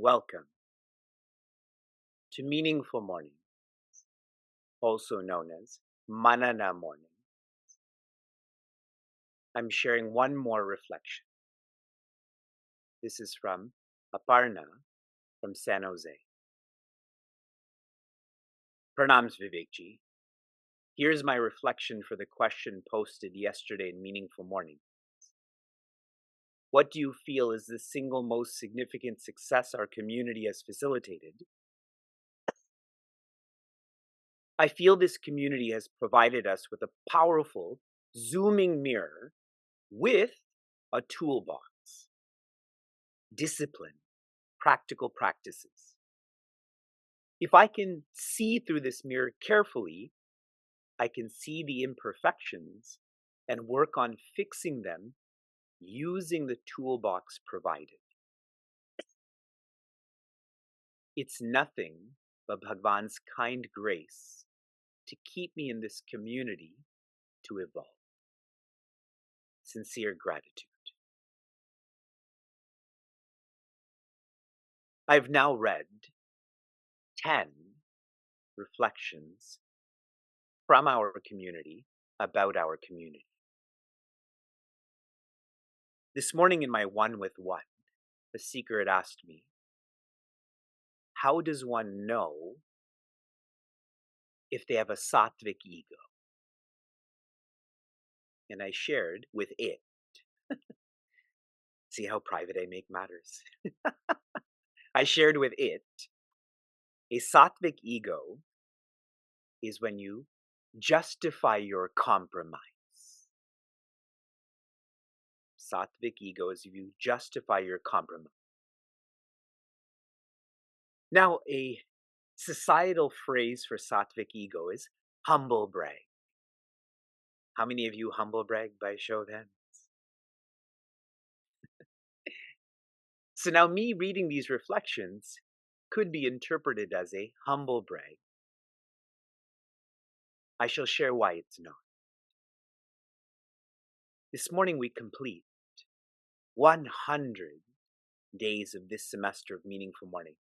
Welcome to Meaningful Morning, also known as Manana Morning. I'm sharing one more reflection. This is from Aparna from San Jose. Pranams Vivekji. Here's my reflection for the question posted yesterday in Meaningful Morning. What do you feel is the single most significant success our community has facilitated? I feel this community has provided us with a powerful, zooming mirror with a toolbox, discipline, practical practices. If I can see through this mirror carefully, I can see the imperfections and work on fixing them using the toolbox provided. It's nothing but Bhagwan's kind grace to keep me in this community to evolve. Sincere gratitude. I've now read 10 reflections from our community about our community. This morning in my one with one, the seeker had asked me, how does one know if they have a sattvic ego? And I shared with it. See how private I make matters. I shared with it, a sattvic ego is when you justify your compromise. Sattvic ego is if you justify your compromise. Now, a societal phrase for sattvic ego is humble brag. How many of you humble brag by show of hands? So now me reading these reflections could be interpreted as a humble brag. I shall share why it's not. This morning we complete 100 days of this semester of Meaningful Morning.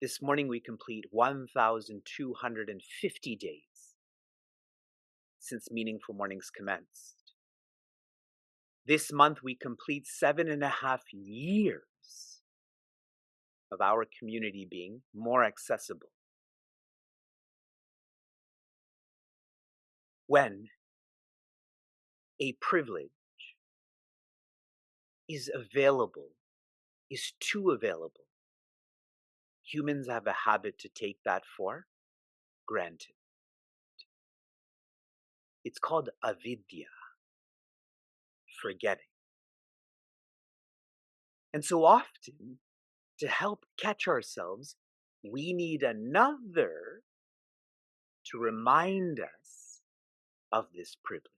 This morning we complete 1,250 days since Meaningful Mornings commenced. This month we complete 7.5 years of our community being more accessible. When a privilege is available, is too available, humans have a habit to take that for granted. It's called avidya, forgetting. And so often, to help catch ourselves, we need another to remind us of this privilege.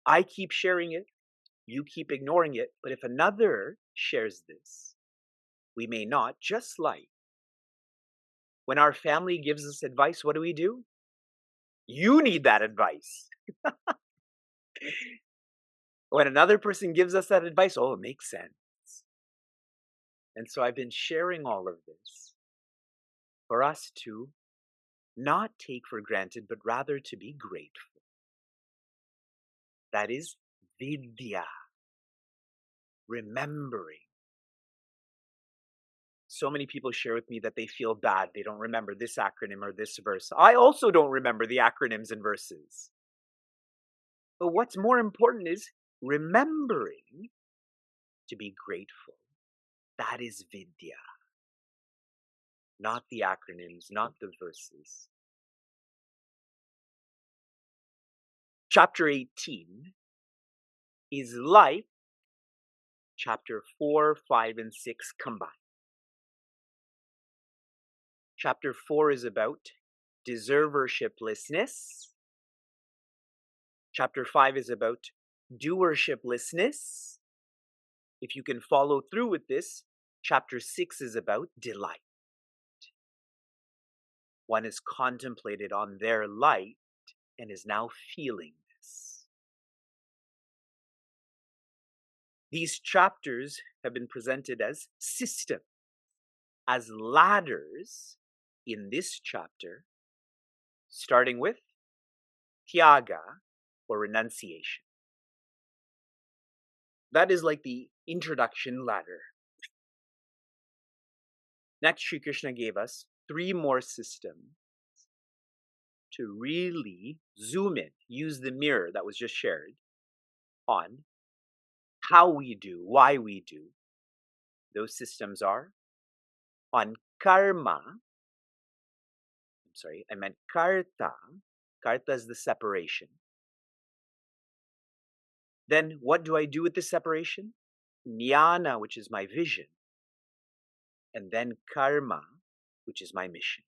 I keep sharing it, you keep ignoring it, but if another shares this, we may not, just like when our family gives us advice, what do? You need that advice. When another person gives us that advice, oh, it makes sense. And so I've been sharing all of this for us to not take for granted, but rather to be grateful. That is vidya, remembering. So many people share with me that they feel bad. They don't remember this acronym or this verse. I also don't remember the acronyms and verses. But what's more important is remembering to be grateful. That is vidya. Not the acronyms, not the verses. Chapter 18 is like chapter 4, 5, and 6 combined. Chapter 4 is about deservershiplessness. Chapter 5 is about doershiplessness. If you can follow through with this, chapter 6 is about delight. One is contemplated on their light and is now feeling this. These chapters have been presented as systems, as ladders in this chapter, starting with Tyaga, or renunciation. That is like the introduction ladder. Next, Sri Krishna gave us 3 more systems to really zoom in, use the mirror that was just shared on how we do, why we do. Those systems are on karma. I meant karta. Karta is the separation. Then what do I do with the separation? Jnana, which is my vision. And then karma, which is my mission.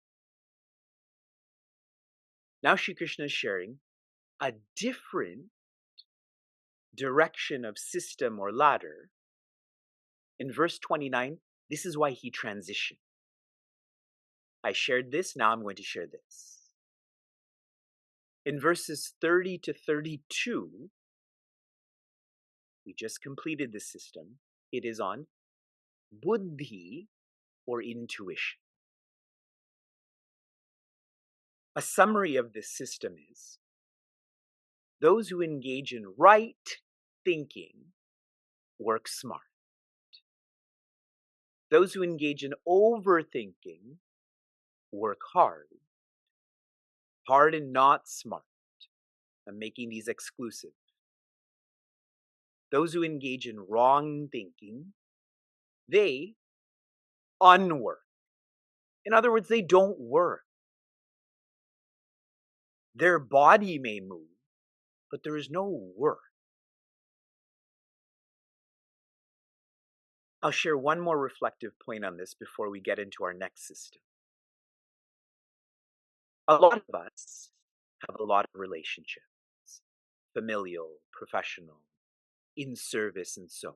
Now Shri Krishna is sharing a different direction of system or ladder. In verse 29, this is why he transitioned. I shared this, now I'm going to share this. In verses 30 to 32, we just completed this system. It is on buddhi, or intuition. A summary of this system is, those who engage in right thinking work smart. Those who engage in overthinking work hard. Hard and not smart. I'm making these exclusive. Those who engage in wrong thinking, they unwork. In other words, they don't work. Their body may move, but there is no work. I'll share one more reflective point on this before we get into our next system. A lot of us have a lot of relationships, familial, professional, in service, and so on.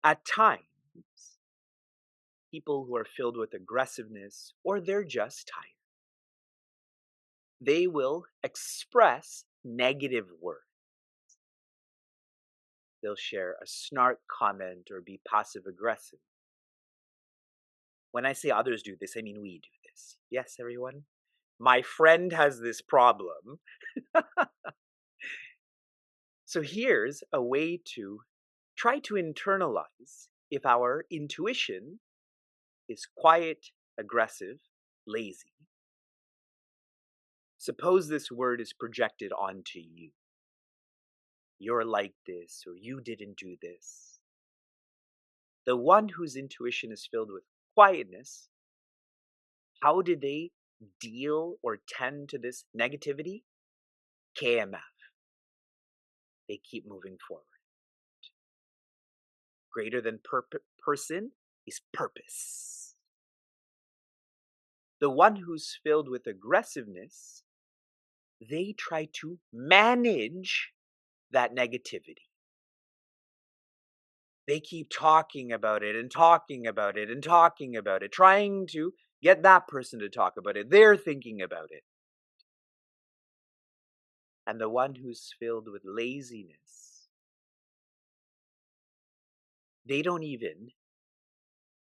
At times, people who are filled with aggressiveness, or they're just tired, they will express negative words. They'll share a snark comment or be passive aggressive. When I say others do this, I mean we do this. Yes, everyone? My friend has this problem. So here's a way to try to internalize if our intuition is quiet, aggressive, lazy. Suppose this word is projected onto you. You're like this, or you didn't do this. The one whose intuition is filled with quietness, how did they deal or tend to this negativity? KMF. They keep moving forward. Greater than person is purpose. The one who's filled with aggressiveness, they try to manage that negativity. They keep talking about it and talking about it and talking about it, trying to get that person to talk about it. They're thinking about it. And the one who's filled with laziness, they don't even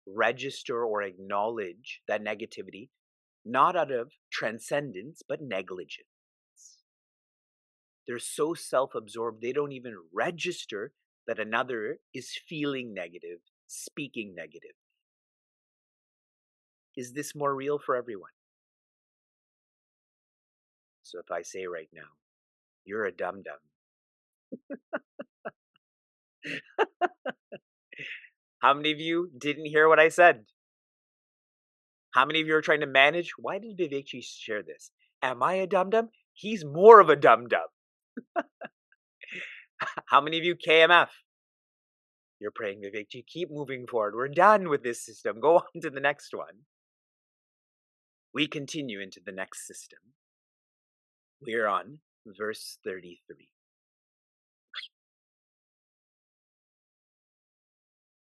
register or acknowledge that negativity, not out of transcendence, but negligence. They're so self-absorbed, they don't even register that another is feeling negative, speaking negative. Is this more real for everyone? So if I say right now, you're a dum-dum. How many of you didn't hear what I said? How many of you are trying to manage? Why did Vivekji share this? Am I a dum-dum? He's more of a dum-dum. How many of you KMF? You're praying, Vivekji, keep moving forward. We're done with this system. Go on to the next one. We continue into the next system. We're on verse 33.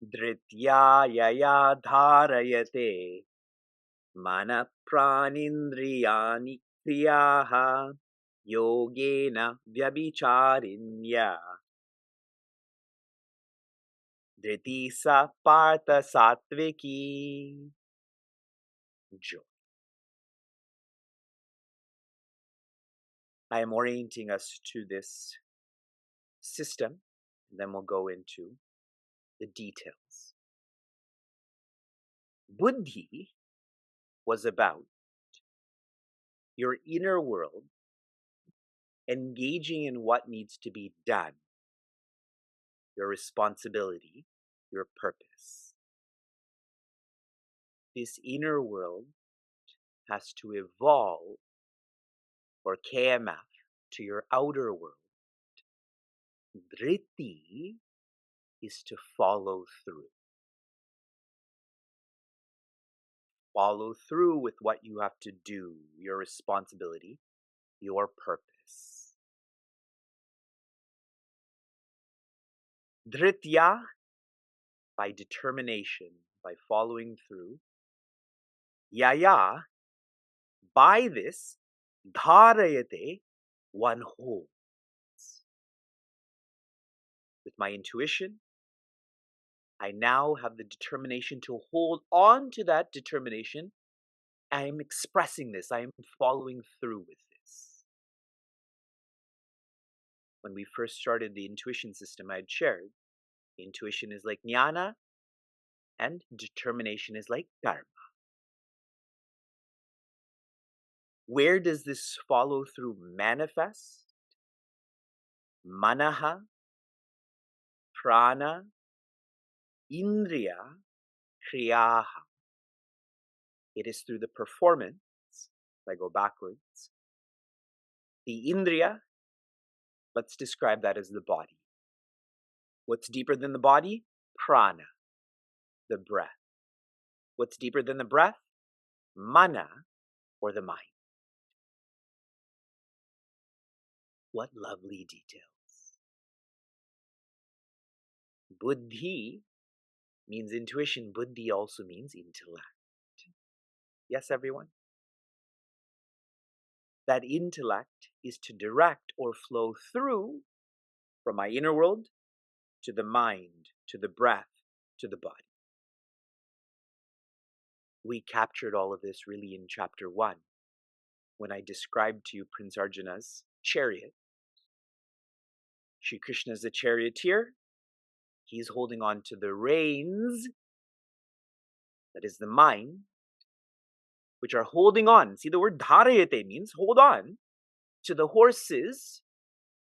Dhrityayaya dharayate mana pranindriyani kriyaha yogena vyabhicharinya dhriti sa partha satviki. Joy. I am orienting us to this system, and then we'll go into the details. Buddhi was about your inner world engaging in what needs to be done, your responsibility, your purpose. This inner world has to evolve, or KMF, to your outer world. Dhriti is to follow through. Follow through with what you have to do, your responsibility, your purpose. Dhritya, by determination, by following through. Yaya, by this. Dharayate, one holds. With my intuition, I now have the determination to hold on to that determination. I am expressing this. I am following through with this. When we first started the intuition system, I had shared, intuition is like jnana, and determination is like dharma. Where does this follow through manifest? Manaha, prana, indriya, kriyaha. It is through the performance. If I go backwards, the indriya, let's describe that as the body. What's deeper than the body? Prana, the breath. What's deeper than the breath? Mana, or the mind. What lovely details. Buddhi means intuition. Buddhi also means intellect. Yes, everyone? That intellect is to direct or flow through from my inner world to the mind, to the breath, to the body. We captured all of this really in chapter 1, when I described to you Prince Arjuna's chariot. Shri Krishna is the charioteer. He's holding on to the reins, that is the mind, which are holding on. See, the word dharayate means hold on to the horses,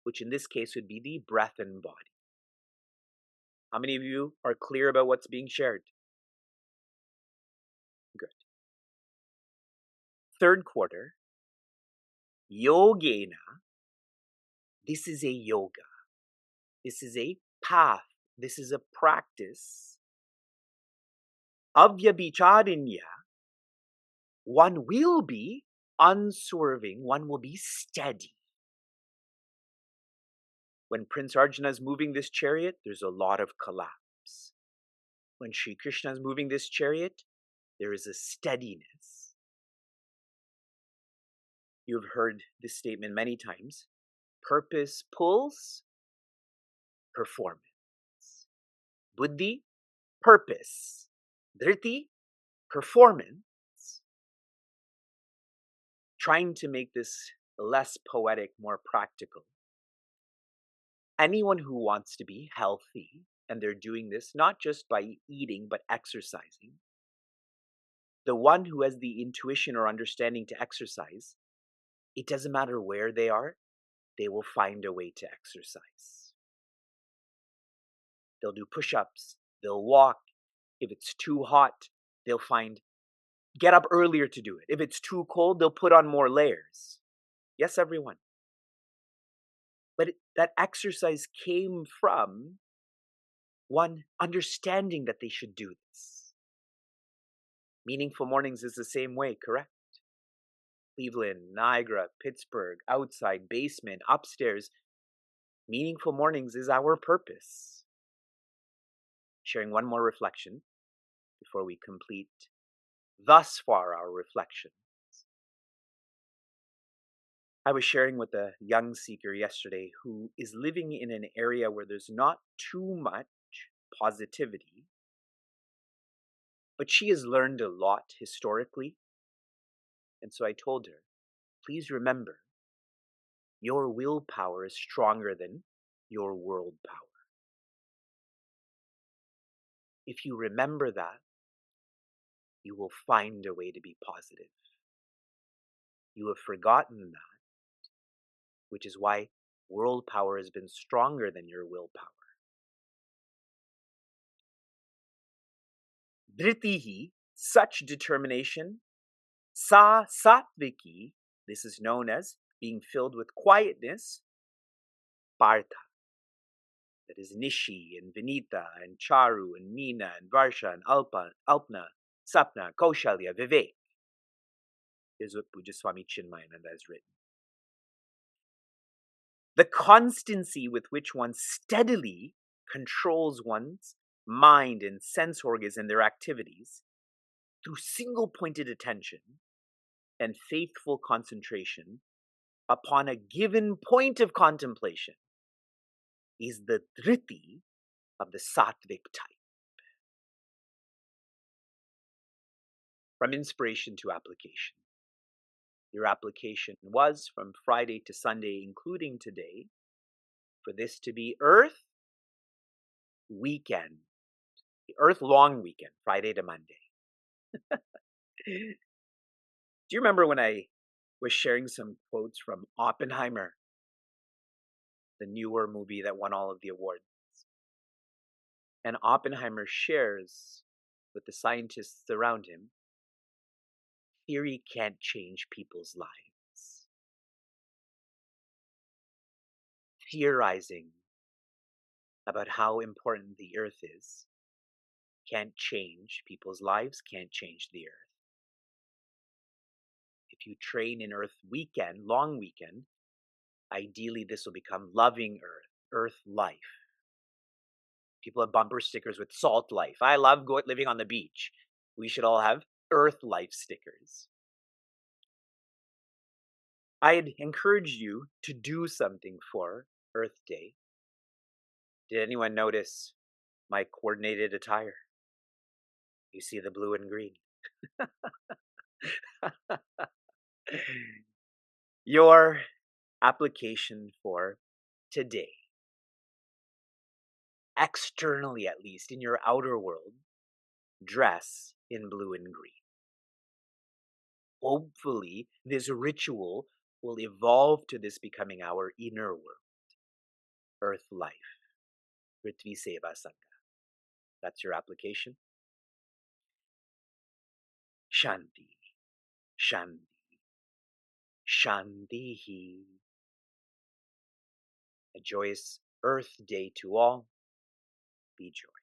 which in this case would be the breath and body. How many of you are clear about what's being shared? Good. Third quarter, yogena. This is a yoga. This is a path. This is a practice. Avyabhicharinya. One will be unswerving. One will be steady. When Prince Arjuna is moving this chariot, there's a lot of collapse. When Sri Krishna is moving this chariot, there is a steadiness. You've heard this statement many times. Purpose pulls, performance. Buddhi, purpose. Dhriti, performance. Trying to make this less poetic, more practical. Anyone who wants to be healthy, and they're doing this not just by eating, but exercising, the one who has the intuition or understanding to exercise, it doesn't matter where they are, they will find a way to exercise. They'll do push-ups, they'll walk. If it's too hot, they'll get up earlier to do it. If it's too cold, they'll put on more layers. Yes, everyone. But that exercise came from one understanding that they should do this. Meaningful Mornings is the same way, correct? Cleveland, Niagara, Pittsburgh, outside, basement, upstairs. Meaningful mornings is our purpose. Sharing one more reflection before we complete thus far our reflection. I was sharing with a young seeker yesterday who is living in an area where there's not too much positivity, but she has learned a lot historically. And so I told her, please remember, your willpower is stronger than your world power. If you remember that, you will find a way to be positive. You have forgotten that, which is why world power has been stronger than your willpower. Dhritihi, such determination. Sa satviki, this is known as being filled with quietness. Partha, that is Nishi and Vinita and Charu and Meena and Varsha and Alpna, Sapna, Kaushalya, Vivek. Here's what Puja Swami Chinmayananda has written. The constancy with which one steadily controls one's mind and sense organs and their activities through single-pointed attention and faithful concentration upon a given point of contemplation is the dhriti of the sattvic type. From inspiration to application. Your application was from Friday to Sunday, including today, for this to be Earth weekend, the Earth long weekend, Friday to Monday. Do you remember when I was sharing some quotes from Oppenheimer, the newer movie that won all of the awards? And Oppenheimer shares with the scientists around him, theory can't change people's lives. Theorizing about how important the Earth is can't change people's lives, can't change the Earth. If you train in Earth weekend, long weekend, ideally this will become loving Earth, Earth life. People have bumper stickers with salt life. I love living on the beach. We should all have Earth life stickers. I'd encourage you to do something for Earth Day. Did anyone notice my coordinated attire? You see the blue and green. Your application for today, externally at least, in your outer world, dress in blue and green. Hopefully, this ritual will evolve to this becoming our inner world, Earth life, Prithvi Seva Sangha. That's your application. Shanti, Shanti, Shantihi. A joyous Earth Day to all. Be joyous.